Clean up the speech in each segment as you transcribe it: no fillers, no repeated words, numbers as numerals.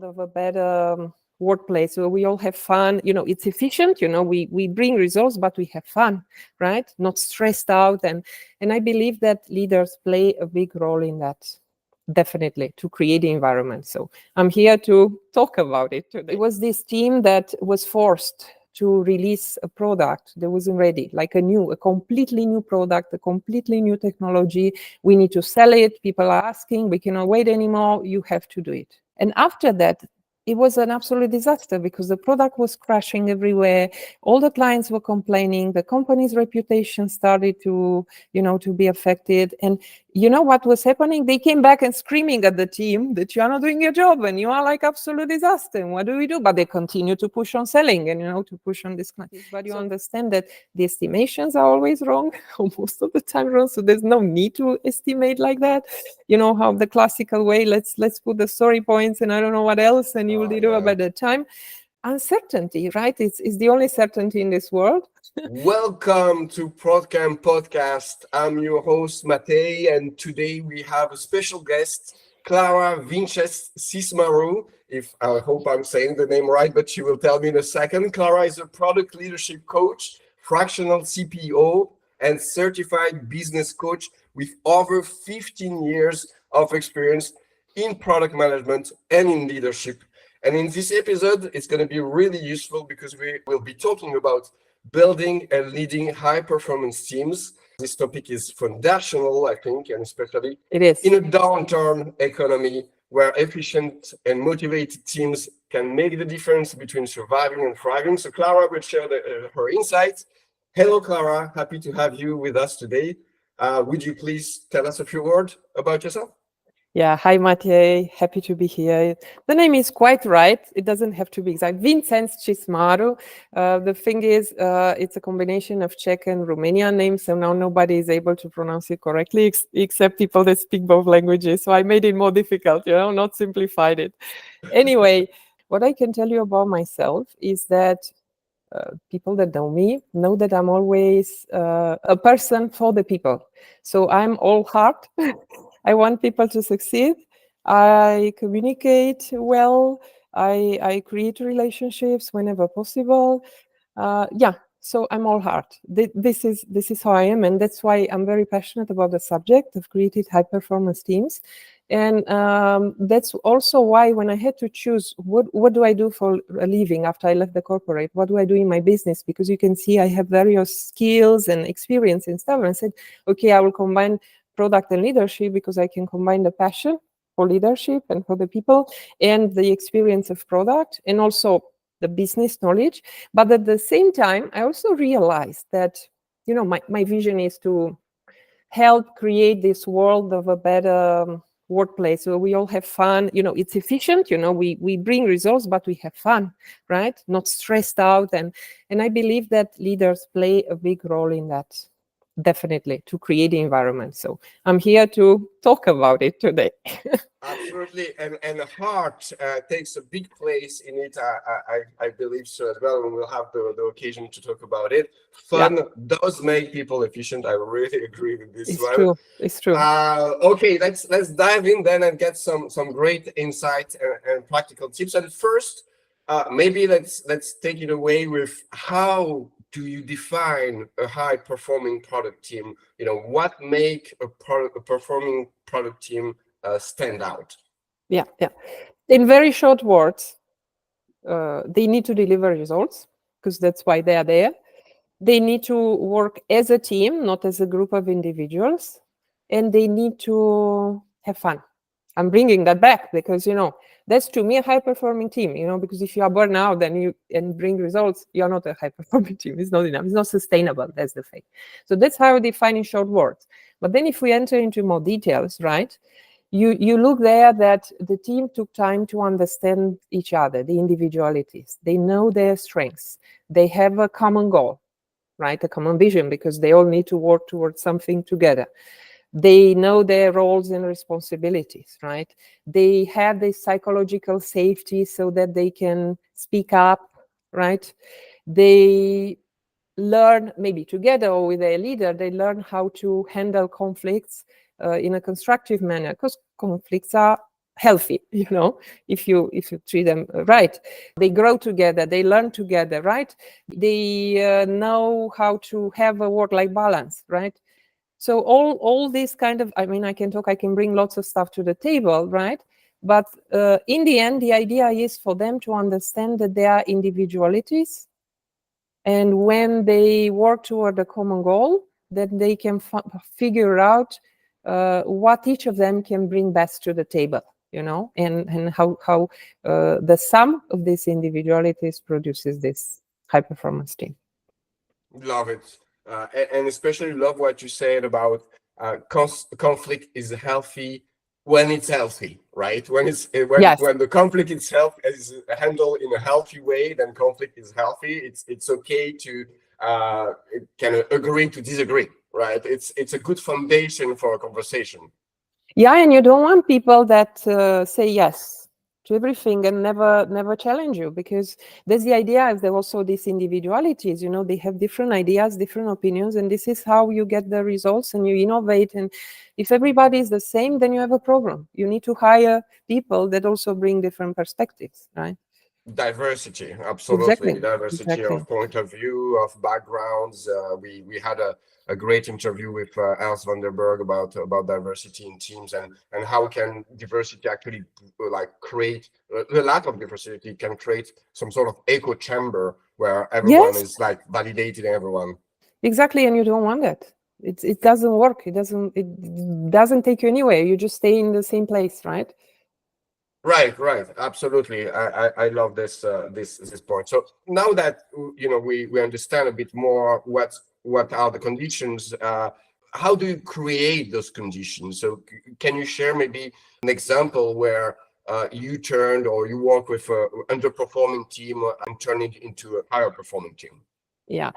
of a better workplace where we all have fun. It's efficient. We bring results, but we have fun, right? Not stressed out. And I believe that leaders play a big role in that, definitely, to create the environment. So I'm here to talk about it today. It was this team that was forced to release a product that wasn't ready, like a completely new product, a completely new technology. We need to sell it. People are asking, we cannot wait anymore. You have to do it. And after that, it was an absolute disaster because the product was crashing everywhere. All the clients were complaining. The company's reputation started to be affected. And you know what was happening? They came back and screaming at the team that you are not doing your job and you are like absolute disaster. And what do we do? But they continue to push on selling and, to push on this client. But you understand that the estimations are always wrong, or most of the time wrong. So there's no need to estimate like that. How the classical way, let's put the story points and I don't know what else, and you will do a better time. Uncertainty, right? It's the only certainty in this world. Welcome to ProdCamp Podcast. I'm your host, Matei, and today we have a special guest, Clara Vincenc-Cismaru. I hope I'm saying the name right, but she will tell me in a second. Clara is a product leadership coach, fractional CPO, and certified business coach with over 15 years of experience in product management and in leadership. And in this episode, it's going to be really useful because we will be talking about building and leading high-performance teams. This topic is foundational, I think, and especially it is in a downturn economy where efficient and motivated teams can make the difference between surviving and thriving. So Clara will share her insights. Hello, Clara. Happy to have you with us today. Would you please tell us a few words about yourself? Yeah, hi Matei, happy to be here. The name is quite right. It doesn't have to be exact. Vincenc-Cismaru. The thing is, it's a combination of Czech and Romanian names, so now nobody is able to pronounce it correctly except people that speak both languages. So I made it more difficult, not simplified it. Anyway, what I can tell you about myself is that people that know me know that I'm always a person for the people. So I'm all heart. I want people to succeed. I communicate well. I create relationships whenever possible. So I'm all heart. This is how I am, and that's why I'm very passionate about the subject of creating high-performance teams. And that's also why when I had to choose what do I do for a living after I left the corporate, what do I do in my business? Because you can see I have various skills and experience and stuff. And I said, okay, I will combine product and leadership because I can combine the passion for leadership and for the people and the experience of product and also the business knowledge. But at the same time, I also realized that, my vision is to help create this world of a better workplace where we all have fun. It's efficient. We bring results, but we have fun, right? Not stressed out. And I believe that leaders play a big role in that, definitely, to create the environment. So I'm here to talk about it today. Absolutely, and heart takes a big place in it. I believe so as well, and we'll have the occasion to talk about it. Fun does make people efficient. I really agree with this one. It's true. Okay, let's dive in then and get some great insight and practical tips. And first, maybe let's take it away with how do you define a high-performing product team? What make a performing product team stand out? Yeah. In very short words, they need to deliver results because that's why they are there. They need to work as a team, not as a group of individuals, and they need to have fun. I'm bringing that back because, that's to me a high-performing team, because if you are burned out and bring results, you're not a high-performing team. It's not enough. It's not sustainable. That's the thing. So that's how I define in short words. But then if we enter into more details, right, you look there that the team took time to understand each other, the individualities. They know their strengths. They have a common goal, right, a common vision, because they all need to work towards something together. They know their roles and responsibilities, right? They have this psychological safety so that they can speak up, right? They learn, maybe together or with their leader, they learn how to handle conflicts in a constructive manner, because conflicts are healthy, if you treat them right. They grow together, they learn together, right? They know how to have a work-life balance, right? So all this kind of, I mean, I can bring lots of stuff to the table, right? But in the end, the idea is for them to understand that there are individualities, and when they work toward a common goal, that they can figure out what each of them can bring best to the table, and how the sum of these individualities produces this high performance team. Love it. And especially love what you said about conflict is healthy when it's healthy, right? Yes. When the conflict itself is handled in a healthy way, then conflict is healthy. It's okay to kind of agree to disagree, right? It's a good foundation for a conversation. Yeah, and you don't want people that say yes to everything and never challenge you, because there's the idea of there also these individualities, they have different ideas, different opinions, and this is how you get the results and you innovate. And if everybody is the same, then you have a problem. You need to hire people that also bring different perspectives, right? Diversity, absolutely. Diversity Exactly. of point of view, of backgrounds. We had a great interview with Els van der Berg about diversity in teams, and how can diversity actually create the lack of diversity can create some sort of echo chamber where everyone Yes, is validating everyone. exactly, and you don't want that. It doesn't work. It doesn't take you anywhere. You just stay in the same place, right? Right, absolutely. I love this this point. So now that we understand a bit more what are the conditions, how do you create those conditions? So can you share maybe an example where you turned or you work with a underperforming team and turn it into a higher performing team? Yeah.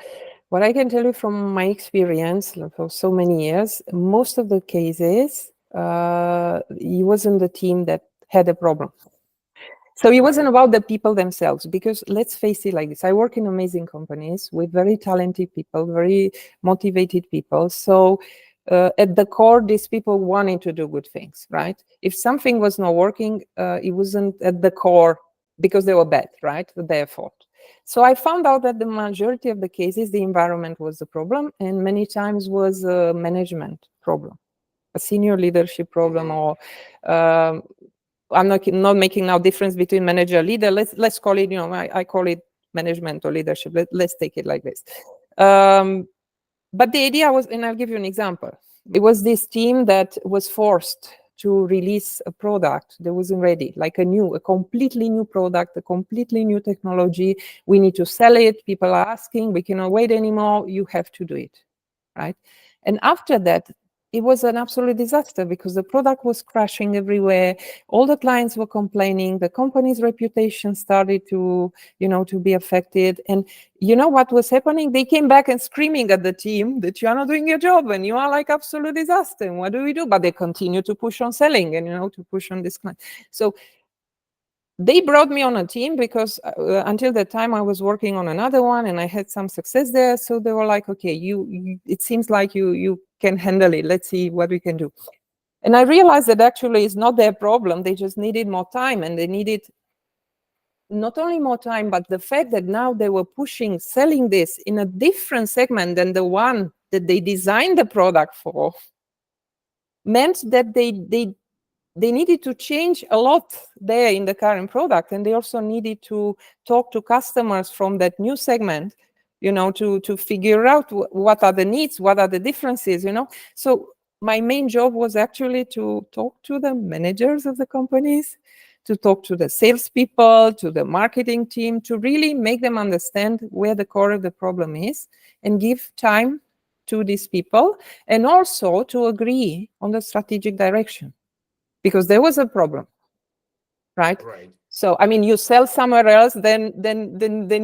What I can tell you from my experience for so many years, most of the cases, it wasn't the team that had a problem. So it wasn't about the people themselves, because let's face it like this. I work in amazing companies with very talented people, very motivated people. So at the core, these people wanted to do good things, right? If something was not working, it wasn't at the core because they were bad, right? Their fault. So I found out that the majority of the cases, the environment was the problem, and many times was a management problem, a senior leadership problem, or I'm not making now difference between manager and leader. Let's call it, I call it management or leadership. Let's take it like this. But the idea was, and I'll give you an example. It was this team that was forced to release a product that wasn't ready, like a completely new product, a completely new technology. We need to sell it. People are asking, we cannot wait anymore. You have to do it, right? And after that, it was an absolute disaster because the product was crashing everywhere. All the clients were complaining. The company's reputation started to be affected. And you know what was happening? They came back and screaming at the team that you are not doing your job and you are like absolute disaster. And what do we do? But they continue to push on selling and, to push on this client. So they brought me on a team because until that time I was working on another one and I had some success there. So they were like, okay, you it seems like you can handle it. Let's see what we can do. And I realized that actually it's not their problem. They just needed more time, and they needed not only more time, but the fact that now they were selling this in a different segment than the one that they designed the product for, meant that they needed to change a lot there in the current product, and they also needed to talk to customers from that new segment, to figure out what are the needs, what are the differences, So my main job was actually to talk to the managers of the companies, to talk to the salespeople, to the marketing team, to really make them understand where the core of the problem is and give time to these people, and also to agree on the strategic direction. Because there was a problem, right? Right. So, I mean, you sell somewhere else than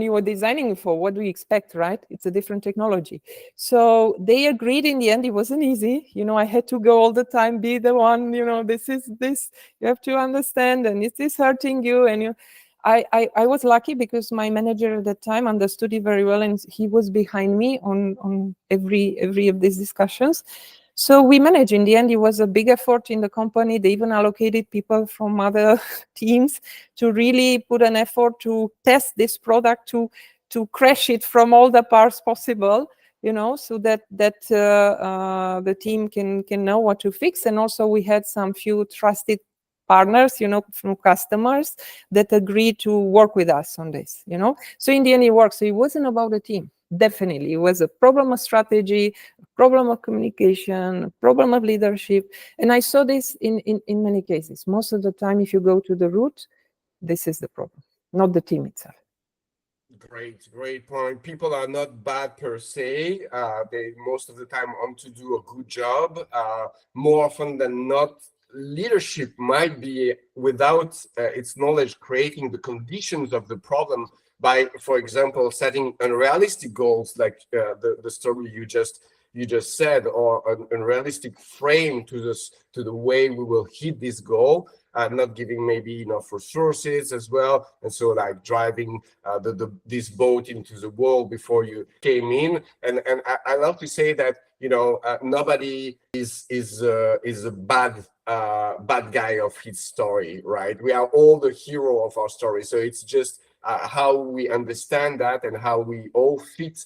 you were designing for. What do you expect, right? It's a different technology. So they agreed in the end. It wasn't easy. I had to go all the time, be the one, this is this, you have to understand, and is this hurting you? And I was lucky because my manager at that time understood it very well, and he was behind me on every of these discussions. So we managed. In the end, it was a big effort in the company. They even allocated people from other teams to really put an effort to test this product, to crash it from all the parts possible, so that the team can know what to fix. And also we had some few trusted partners, from customers that agreed to work with us on this, So in the end, it worked. So it wasn't about the team. Definitely, it was a problem of strategy, a problem of communication, a problem of leadership. And I saw this in many cases. Most of the time, if you go to the root, this is the problem, not the team itself. Great point. People are not bad per se. They most of the time want to do a good job. More often than not, leadership might be, without its knowledge, creating the conditions of the problem by, for example, setting unrealistic goals, like the story you just said, or an unrealistic frame to the way we will hit this goal. Not giving maybe enough resources as well, and so like driving this boat into the wall before you came in. And I love to say that nobody is a bad guy of his story, right? We are all the hero of our story. So it's just how we understand that and how we all fit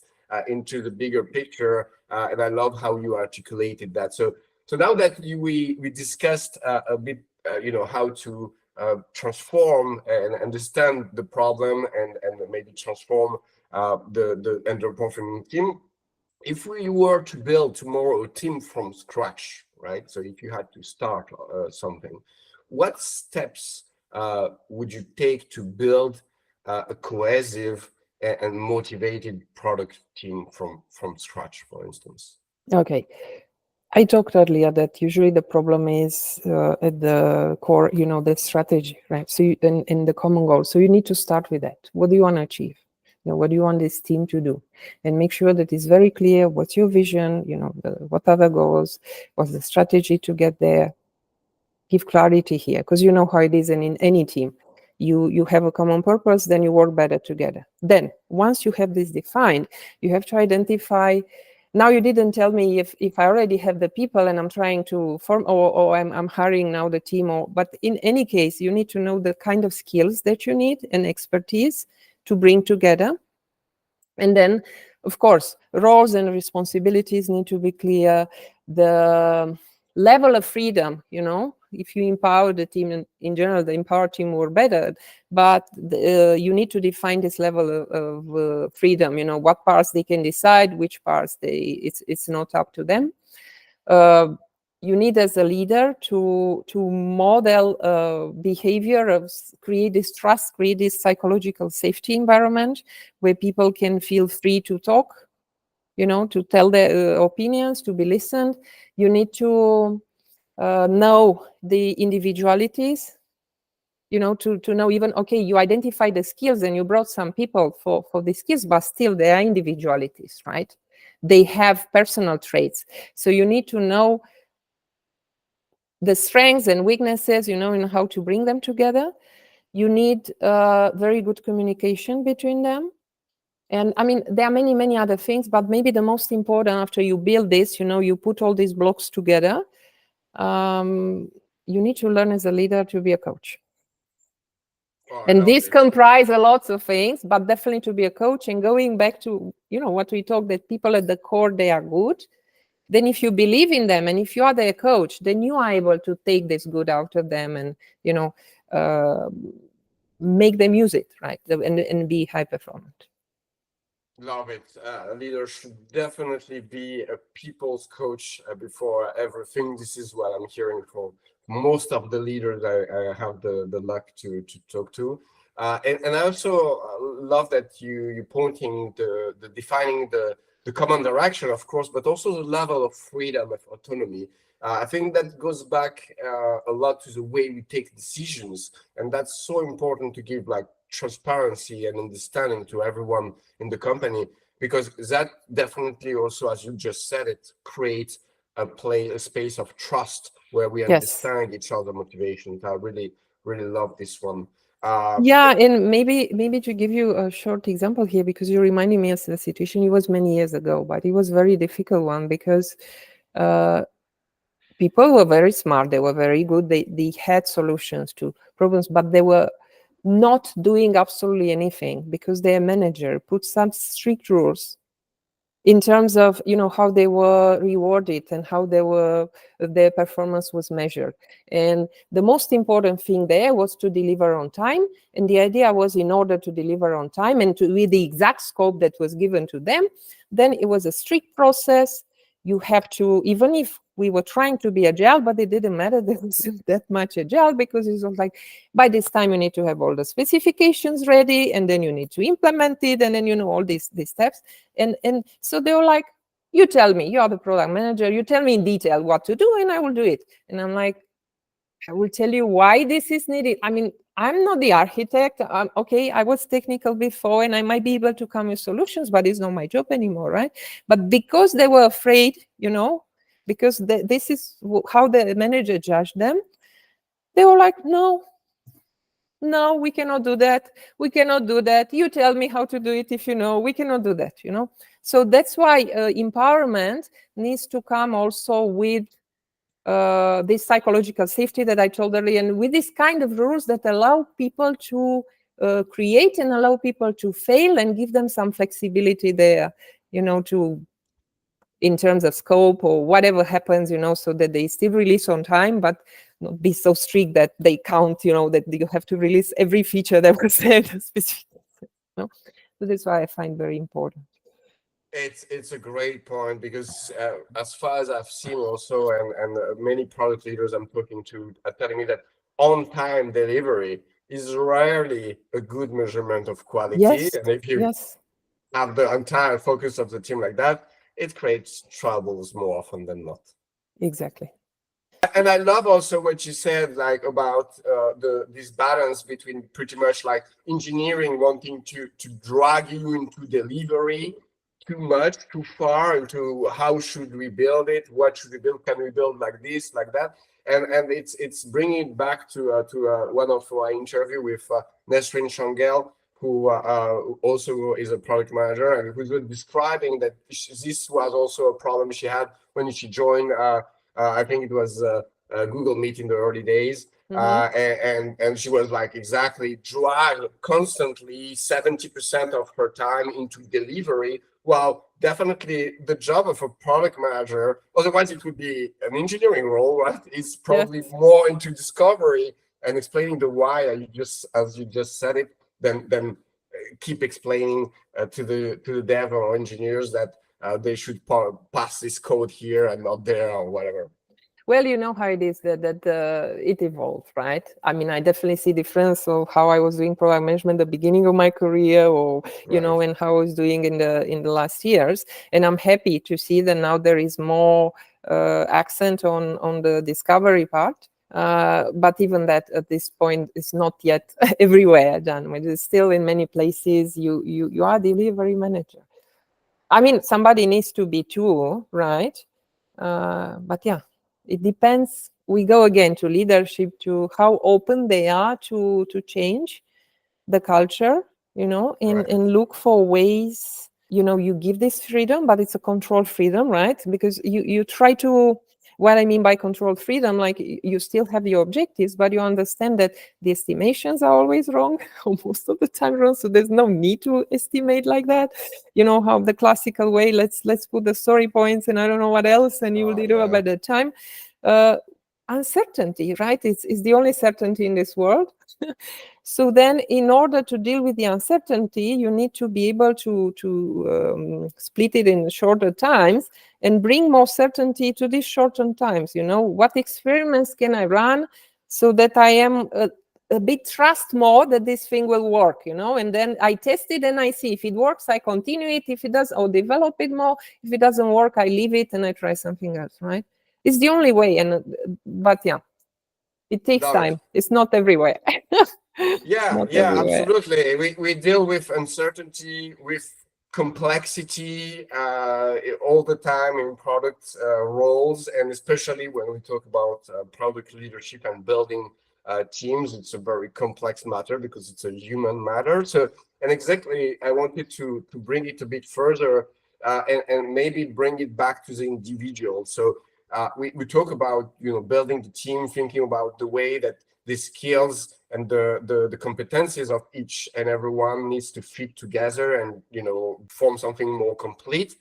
into the bigger picture. And I love how you articulated that. So now that we discussed a bit, how to transform and understand the problem and maybe transform the underperforming team. If we were to build tomorrow a team from scratch, right? So if you had to start something, what steps would you take to build a cohesive and motivated product team from scratch, for instance? Okay. I talked earlier that usually the problem is at the core, the strategy, right? So in the common goal. So you need to start with that. What do you want to achieve? What do you want this team to do? And make sure that it's very clear what's your vision, what are the goals, what's the strategy to get there. Give clarity here, because you know how it is in any team. You have a common purpose, then you work better together. Then once you have this defined, you have to identify. Now you didn't tell me if I already have the people and I'm trying to form, or I'm hiring now the team, but in any case, you need to know the kind of skills that you need and expertise to bring together. And then, of course, roles and responsibilities need to be clear. The level of freedom, if you empower the team, in general, the empowered team were better, but you need to define this level of freedom, what parts they can decide, which parts it's not up to them. You need, as a leader, to model behavior of create this trust, create this psychological safety environment where people can feel free to talk, to tell their opinions, to be listened. You need to know the individualities, to know even, okay, you identify the skills and you brought some people for the skills, but still there are individualities, right? They have personal traits. So you need to know the strengths and weaknesses, and how to bring them together. You need very good communication between them. And I mean, there are many, many other things, but maybe the most important, after you build this, you put all these blocks together, you need to learn as a leader to be a coach. And this comprises a lot of things, but definitely to be a coach. And going back to, what we talked, that people at the core, they are good. Then if you believe in them and if you are their coach, then you are able to take this good out of them and, make them use it, right? And be high performant. Love it. A leader should definitely be a people's coach before everything. This is what I'm hearing from most of the leaders I have the luck to talk to. And I also love that you pointing the defining the common direction, of course, but also the level of freedom, of autonomy. I think that goes back a lot to the way we take decisions, and that's so important to give like transparency and understanding to everyone in the company, because that definitely also, as you just said, it creates a space of trust where we understand each other motivations. I really love this one. And maybe to give you a short example here, because you're reminding me of the situation. It was many years ago, but it was a very difficult one, because People were very smart, they were very good, they had solutions to problems, but they were not doing absolutely anything because their manager put some strict rules in terms of, how they were rewarded and how their performance was measured. And the most important thing there was to deliver on time. And the idea was, in order to deliver on time and to with the exact scope that was given to them, then it was a strict process. You have to, even if we were trying to be agile, but it didn't matter, there wasn't that much agile, because it was like, by this time you need to have all the specifications ready, and then you need to implement it, and then all these steps. And so they were like, you tell me, you are the product manager, you tell me in detail what to do and I will do it. And I'm like, I will tell you why this is needed. I mean, I'm not the architect. Okay, I was technical before and I might be able to come with solutions, but it's not my job anymore, right? But because they were afraid, because this is how the manager judged them, they were like, no, we cannot do that. We cannot do that. You tell me how to do it if you know. We cannot do that, So that's why empowerment needs to come also with this psychological safety that I told earlier, and with this kind of rules that allow people to create and allow people to fail and give them some flexibility there, to in terms of scope or whatever happens, so that they still release on time, but not be so strict that they count, that you have to release every feature that was said specifically. So that's why I find very important. It's a great point, because as far as I've seen also, and many product leaders I'm talking to are telling me that on-time delivery is rarely a good measurement of quality. Yes. And if you have the entire focus of the team like that, it creates troubles more often than not. Exactly. And I love also what you said, like about this balance between pretty much like engineering wanting to drag you into delivery too much, too far into how should we build it, what should we build, can we build like this, like that, and it's bringing it back to one of our interview with Nesrin Shangel, who also is a product manager, and who was describing that this was also a problem she had when she joined. I think it was Google Meet in the early days. And she was like exactly dragged constantly 70% of her time into delivery. Well, definitely the job of a product manager, otherwise it would be an engineering role, right? Is probably more into discovery and explaining the why, as you just said it, than keep explaining to the dev or engineers that they should pass this code here and not there or whatever. Well, you know how it is that it evolved, right? I mean, I definitely see difference of how I was doing product management at the beginning of my career, or and how I was doing in the last years. And I'm happy to see that now there is more accent on the discovery part. But even that at this point is not yet everywhere done. It is still in many places you are delivery manager. I mean, somebody needs to be too, right? But yeah, it depends. We go again to leadership, to how open they are to change the culture, and look for ways. You give this freedom, but it's a controlled freedom, right? Because you try to. What I mean by controlled freedom, like you still have your objectives, but you understand that the estimations are always wrong, or most of the time wrong. So there's no need to estimate like that. How the classical way, let's put the story points and I don't know what else, and you will deliver by that time. Uncertainty, right? It's the only certainty in this world. So then, in order to deal with the uncertainty, you need to be able to split it in shorter times and bring more certainty to these shortened times. What experiments can I run so that I am a bit trust more that this thing will work, and then I test it and I see if it works, I continue it. If it does, I'll develop it more. If it doesn't work, I leave it and I try something else, right? It's the only way. But yeah, it takes time. It's not everywhere. Absolutely. We deal with uncertainty, with complexity all the time in product roles, and especially when we talk about product leadership and building teams, it's a very complex matter because it's a human matter. So, and exactly, I wanted to bring it a bit further and maybe bring it back to the individual. So we talk about, building the team, thinking about the way that the skills and the competencies of each and everyone needs to fit together and, form something more complete.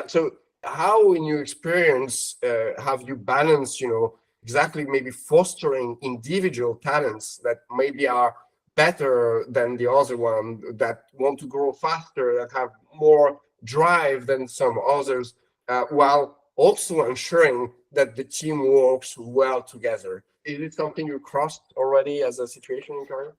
So how, in your experience, have you balanced, exactly maybe fostering individual talents that maybe are better than the other one, that want to grow faster, that have more drive than some others, while also ensuring that the team works well together? Is it something you crossed already as a situation in career?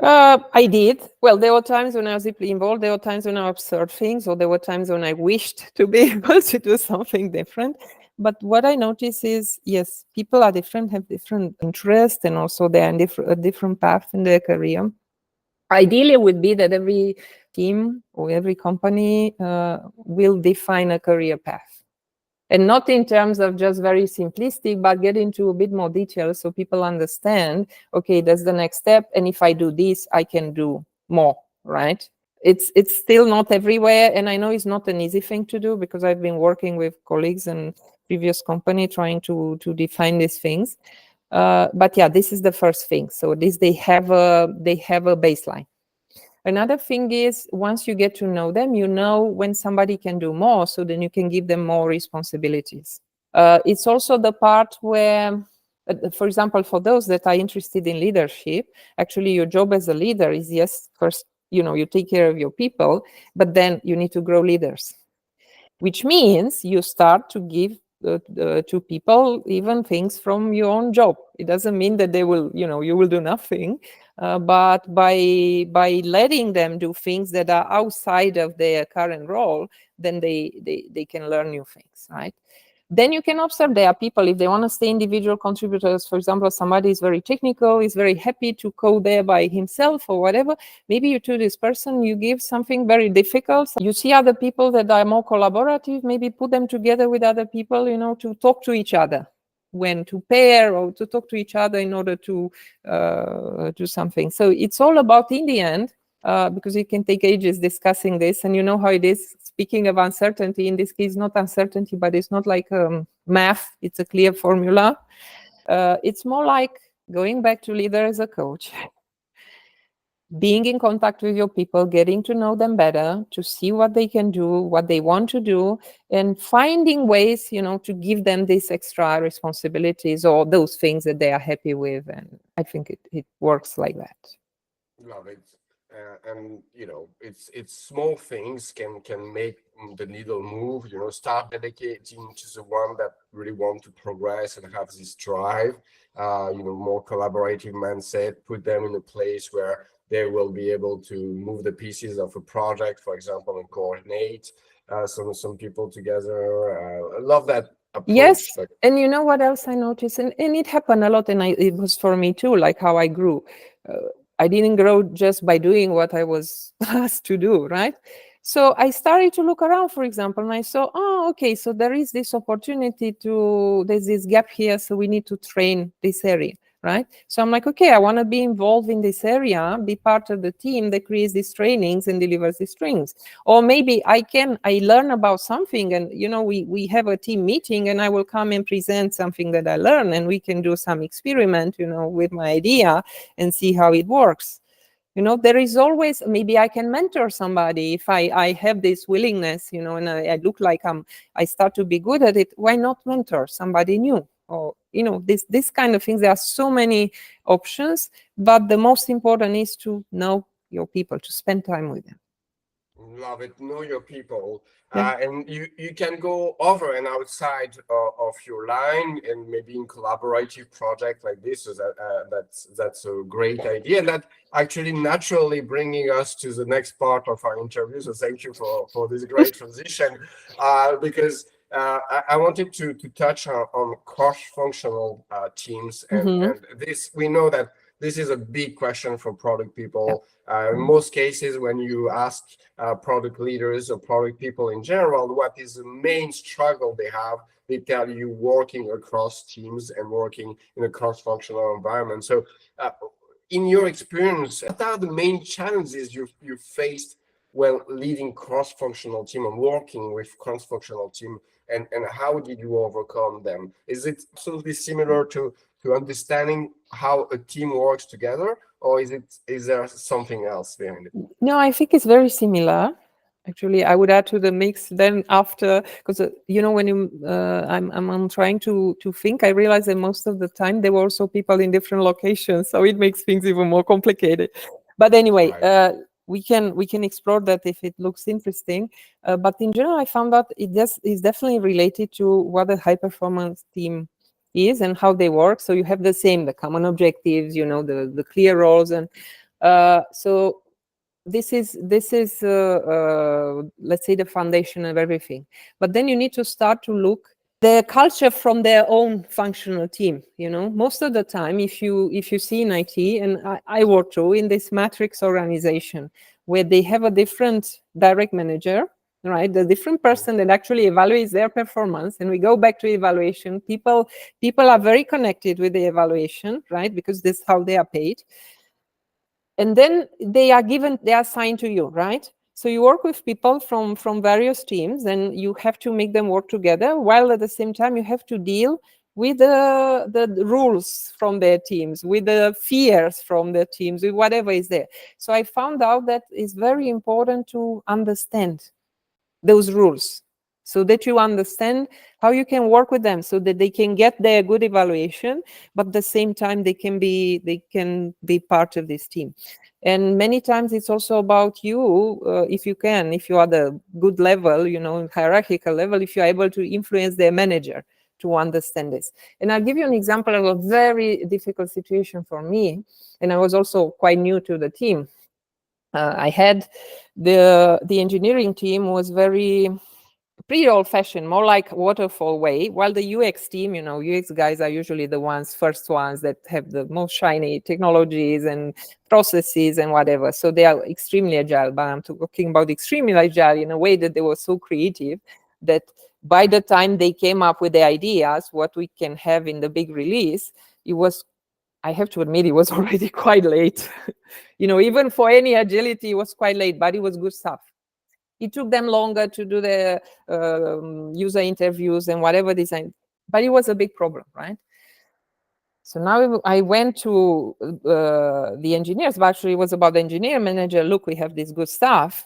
I did. Well, there were times when I was deeply involved. There were times when I observed things, or there were times when I wished to be able to do something different. But what I notice is, yes, people are different, have different interests, and also they're in a different path in their career. Ideally, it would be that every team or every company will define a career path. And not in terms of just very simplistic, but get into a bit more detail so people understand, okay, that's the next step. And if I do this, I can do more, right? It's still not everywhere. And I know it's not an easy thing to do, because I've been working with colleagues and previous company trying to define these things. But yeah, this is the first thing. So they have a baseline. Another thing is, once you get to know them, you know when somebody can do more, so then you can give them more responsibilities. It's also the part where, for example, for those that are interested in leadership, actually your job as a leader is, yes, first, you take care of your people, but then you need to grow leaders, which means you start to give to people even things from your own job. It doesn't mean that they will, you will do nothing, but by letting them do things that are outside of their current role, then they can learn new things, right? Then you can observe there are people, if they want to stay individual contributors, for example, somebody is very technical, is very happy to code there by himself or whatever. Maybe you, to this person, you give something very difficult. You see other people that are more collaborative, maybe put them together with other people, to talk to each other, when to pair or to talk to each other in order to do something. So it's all about, in the end, because it can take ages discussing this, and you know how it is. Speaking of uncertainty, in this case, not uncertainty, but it's not like math, it's a clear formula. It's more like going back to leader as a coach, being in contact with your people, getting to know them better, to see what they can do, what they want to do, and finding ways, to give them these extra responsibilities or those things that they are happy with. And I think it works like that. Love it. And it's small things can make the needle move. Start dedicating to the one that really want to progress and have this drive. More collaborative mindset. Put them in a place where they will be able to move the pieces of a project, for example, and coordinate some people together. I love that approach. Yes, and you know what else I noticed, and it happened a lot, and it was for me too, like how I grew. I didn't grow just by doing what I was asked to do, right? So I started to look around, for example, and I saw, oh, okay, so there is this opportunity there's this gap here, so we need to train this area, right? So I'm like, okay, I want to be involved in this area, be part of the team that creates these trainings and delivers these trainings. Or maybe I learn about something, and we have a team meeting, and I will come and present something that I learned, and we can do some experiment, with my idea and see how it works. There is always, maybe I can mentor somebody if I have this willingness, and I look like I start to be good at it. Why not mentor somebody new? Or, this kind of things. There are so many options, but the most important is to know your people, to spend time with them. Love it. Know your people. Yeah. And you can go over and outside of your line, and maybe in collaborative project like this. So that's a great idea. And that actually naturally bringing us to the next part of our interview. So thank you for this great transition, because I wanted to touch on cross-functional teams, and this, we know that this is a big question for product people. In most cases, when you ask product leaders or product people in general, what is the main struggle they have, they tell you working across teams and working in a cross-functional environment. So in your experience, what are the main challenges you faced when leading cross-functional team and working with cross-functional team, and how did you overcome them? Is it absolutely similar to understanding how a team works together, or is there something else behind it? No, I think it's very similar. Actually, I would add to the mix then after, because when I'm trying to think, I realize that most of the time there were also people in different locations, so it makes things even more complicated. But anyway, Right. we can explore that if it looks interesting. But in general, I found out is definitely related to what a high performance team is and how they work. So you have the common objectives, the clear roles, and so this is let's say the foundation of everything. But then you need to start to look the culture from their own functional team. Most of the time, if you see in IT, and I work through in this matrix organization where they have a different direct manager, right, the different person that actually evaluates their performance, and we go back to evaluation. People are very connected with the evaluation, right, because this is how they are paid. And then they are assigned to you, right? So you work with people from various teams, and you have to make them work together, while at the same time you have to deal with the rules from their teams, with the fears from their teams, with whatever is there. So I found out that it's very important to understand those rules, so that you understand how you can work with them, so that they can get their good evaluation, but at the same time they can be part of this team. And many times it's also about you, if you are the good level, hierarchical level, if you're able to influence their manager to understand this. And I'll give you an example of a very difficult situation for me, and I was also quite new to the team. I had the engineering team was pretty old-fashioned, more like waterfall way, while the UX team, UX guys are usually the first ones that have the most shiny technologies and processes and whatever. So they are extremely agile, but I'm talking about extremely agile in a way that they were so creative that by the time they came up with the ideas, what we can have in the big release, I have to admit, it was already quite late. Even for any agility, it was quite late, but it was good stuff. It took them longer to do the user interviews and whatever design, but it was a big problem, right? So now I went to the engineers, but actually it was about the engineer manager. Look, we have this good stuff.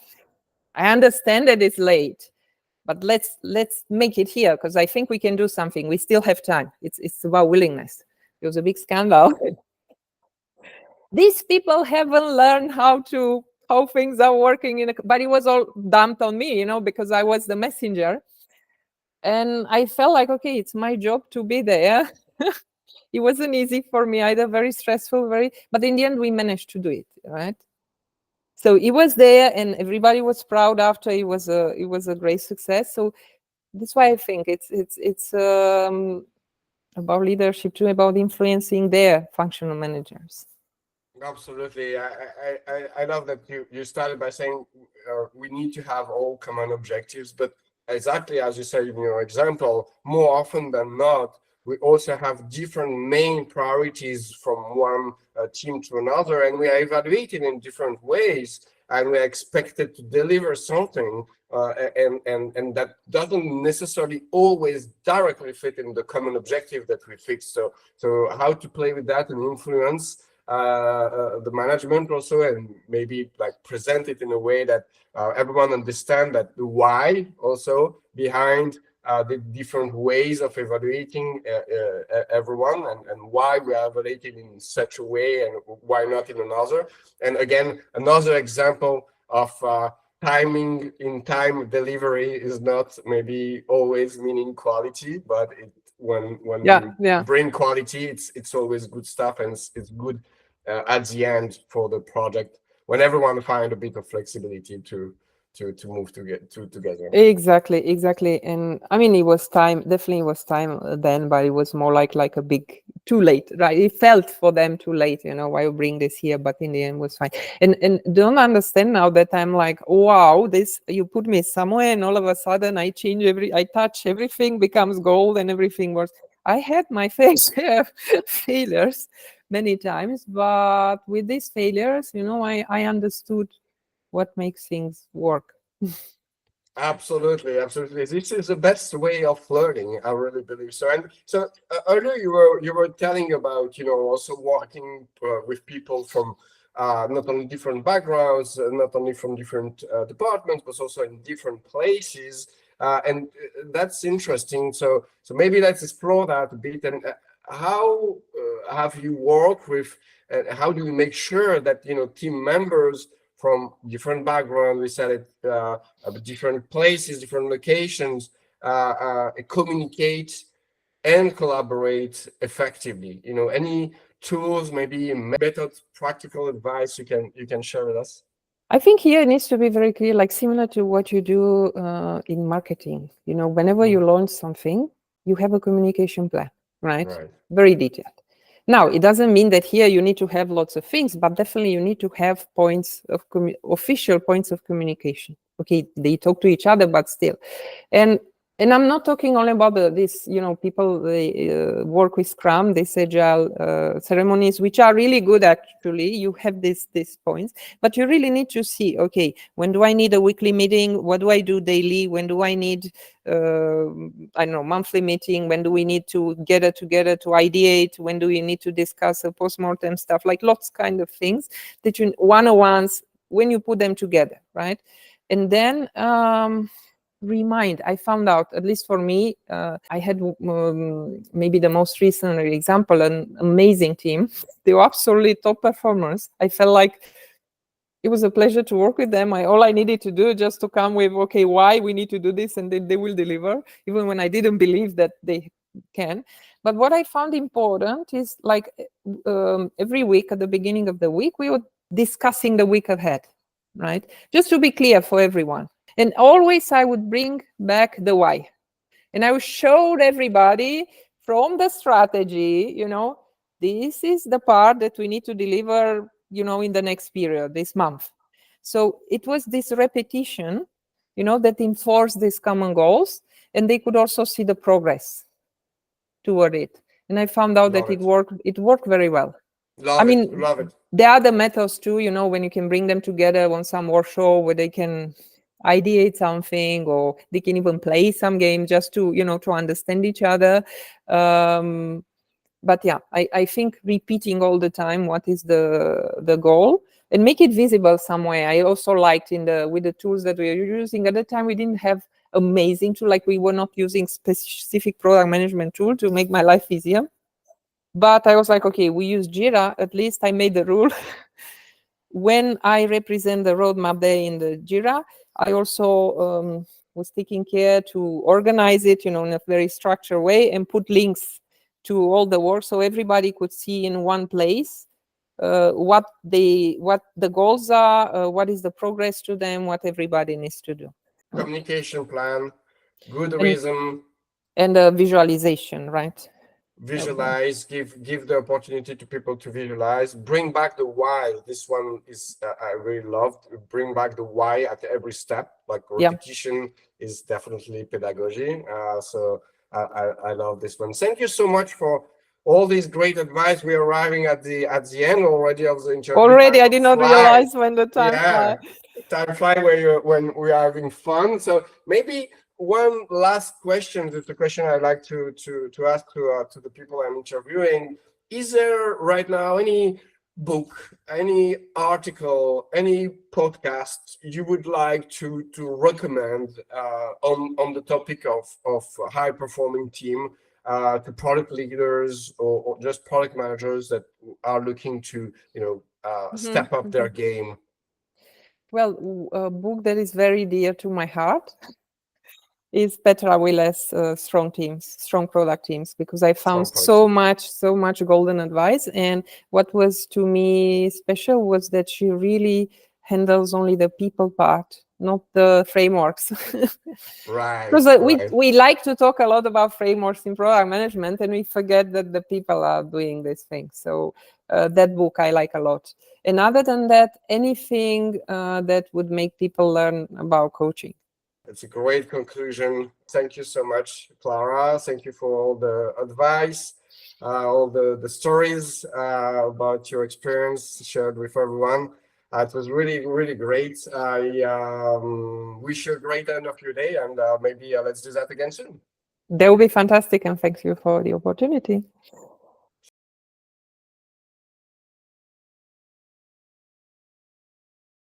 I understand that it's late, but let's make it here, because I think we can do something. We still have time. It's about willingness. It was a big scandal. These people haven't learned how things are working but it was all dumped on me, because I was the messenger. And I felt like, okay, it's my job to be there. It wasn't easy for me either, very stressful, but in the end we managed to do it, right? So it was there, and everybody was proud after. It was a great success. So that's why I think it's about leadership too, about influencing their functional managers. Absolutely. I love that you started by saying we need to have all common objectives, but exactly as you said in your example, more often than not, we also have different main priorities from one team to another, and we are evaluated in different ways, and we are expected to deliver something, and that doesn't necessarily always directly fit in the common objective that we fixed. So how to play with that and influence the management also, and maybe like present it in a way that everyone understand that the why also behind the different ways of evaluating everyone, and why we are evaluating in such a way and why not in another. And again, another example of timing in time delivery is not maybe always meaning quality, but when you bring quality, it's always good stuff, and it's good at the end for the project when everyone find a bit of flexibility to move together. Exactly. And I mean, definitely was time then, but it was more like a big too late, right? It felt for them too late, why you bring this here, but in the end was fine. And don't understand now that I'm like, wow, this, you put me somewhere and all of a sudden I touch everything becomes gold and everything was. I had my fair share of failures many times, but with these failures, I understood what makes things work. Absolutely, absolutely. This is the best way of learning. I really believe so. And so earlier you were telling about also working with people from not only different backgrounds, not only from different departments, but also in different places. And that's interesting. So maybe let's explore that a bit. And how have you worked with? How do you make sure that team members from different backgrounds? We said it. Different places, different locations, communicate and collaborate effectively. Any tools, maybe methods, practical advice you can share with us? I think here it needs to be very clear, like similar to what you do in marketing. Whenever you launch something, you have a communication plan, right? Right. Very detailed. Now, it doesn't mean that here you need to have lots of things, but definitely you need to have points of official points of communication. Okay, they talk to each other, but still. And I'm not talking only about this, people, they work with Scrum, these agile ceremonies, which are really good, actually. You have these points, but you really need to see, okay, when do I need a weekly meeting? What do I do daily? When do I need, I don't know, monthly meeting? When do we need to gather together to ideate? When do we need to discuss a postmortem stuff? Like lots kind of things that you, one-on-ones, when you put them together, right? And then, I found out, at least for me, I had maybe the most recent example, an amazing team. They were absolutely top performers. I felt like it was a pleasure to work with them. All I needed to do just to come with, okay, why we need to do this, and they will deliver, even when I didn't believe that they can. But what I found important is like every week at the beginning of the week, we were discussing the week ahead, right? Just to be clear for everyone. And always I would bring back the why. And I showed everybody from the strategy, this is the part that we need to deliver, in the next period, this month. So it was this repetition, that enforced these common goals, and they could also see the progress toward it. And I found out Love that it. it worked very well. Love it. Love it. There are the methods too, when you can bring them together on some workshop where they can ideate something, or they can even play some game just to, to understand each other. But yeah, I think repeating all the time what is the goal and make it visible somewhere. I also liked with the tools that we are using at the time, we didn't have amazing tool, like we were not using specific product management tool to make my life easier. But I was like, okay, we use Jira. At least I made the rule. When I represent the roadmap there in the Jira, I also was taking care to organize it, in a very structured way, and put links to all the work so everybody could see in one place what the goals are, what is the progress to them, what everybody needs to do. Communication plan, good And reason, visualization, right? visualize, give the opportunity to people to visualize, bring back the why. This one is I really loved. Bring back the why at every step. Like repetition is definitely pedagogy. So I love this one. Thank you so much for all these great advice. We're arriving at the end already of the interview. Already, I did not realize when the time flies. Time fly when we are having fun. So maybe one last question. This is the question I like to ask to the people I'm interviewing. Is there right now any book, any article, any podcast you would like to recommend on the topic of high performing team to product leaders or just product managers that are looking to step up their game? Well, a book that is very dear to my heart is Petra Wille's Strong Product Teams, because I found so much golden advice. And what was to me special was that she really handles only the people part, not the frameworks. Right. Because we like to talk a lot about frameworks in product management, and we forget that the people are doing these things. So that book I like a lot. And other than that, anything that would make people learn about coaching. It's a great conclusion. Thank you so much, Clara. Thank you for all the advice, all the stories about your experience shared with everyone. It was really, really great. I wish you a great end of your day, and maybe let's do that again soon. That would be fantastic, and thank you for the opportunity.